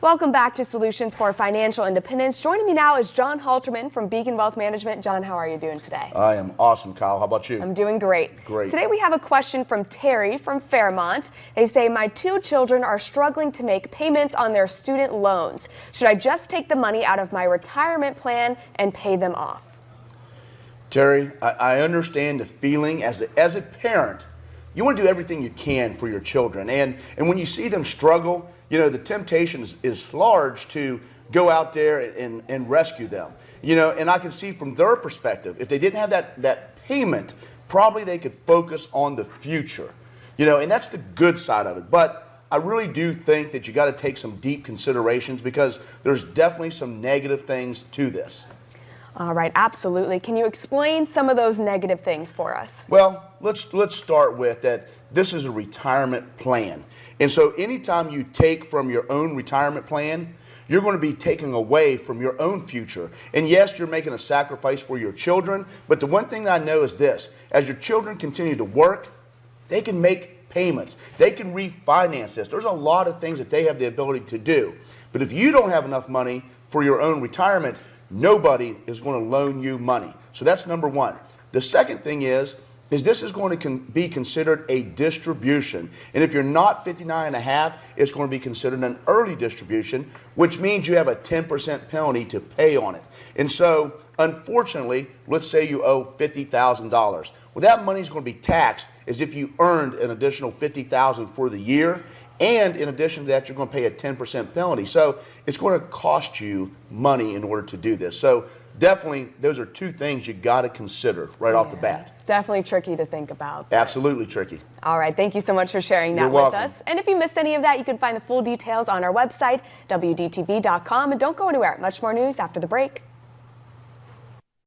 Welcome back to Solutions for Financial Independence. Joining me now is John Halterman from Beacon Wealth Management. John, how are you doing today? I am awesome, Kyle. How about you? I'm doing great. Great. Today we have a question from Terry from Fairmont. They say, my 2 children are struggling to make payments on their student loans. Should I just take the money out of my retirement plan and pay them off? Terry, I understand the feeling as a parent. You want to do everything you can for your children. And when you see them struggle, you know, the temptation is large to go out there and rescue them. You know, and I can see from their perspective, if they didn't have that payment, probably they could focus on the future. You know, and that's the good side of it. But I really do think that you got to take some deep considerations because there's definitely some negative things to this. All right, absolutely. Can you explain some of those negative things for us? Well, let's start with that this is a retirement plan. And so anytime you take from your own retirement plan, you're going to be taking away from your own future. And yes, you're making a sacrifice for your children, but the one thing I know is this: as your children continue to work, they can make payments. They can refinance this. There's a lot of things that they have the ability to do. But if you don't have enough money for your own retirement, nobody is going to loan you money. So that's number one. The second thing is this is going to be considered a distribution. And if you're not 59 and a half, it's going to be considered an early distribution, which means you have a 10% penalty to pay on it. And so, unfortunately, let's say you owe $50,000. Well, that money is going to be taxed as if you earned an additional $50,000 for the year. And in addition to that, you're going to pay a 10% penalty. So it's going to cost you money in order to do this. So definitely, those are 2 things you got to consider right off the bat. Definitely tricky to think about. Absolutely tricky. All right, thank you so much for sharing that You're with welcome. us. And if you missed any of that, you can find the full details on our website, WDTV.com. And don't go anywhere. Much more news after the break.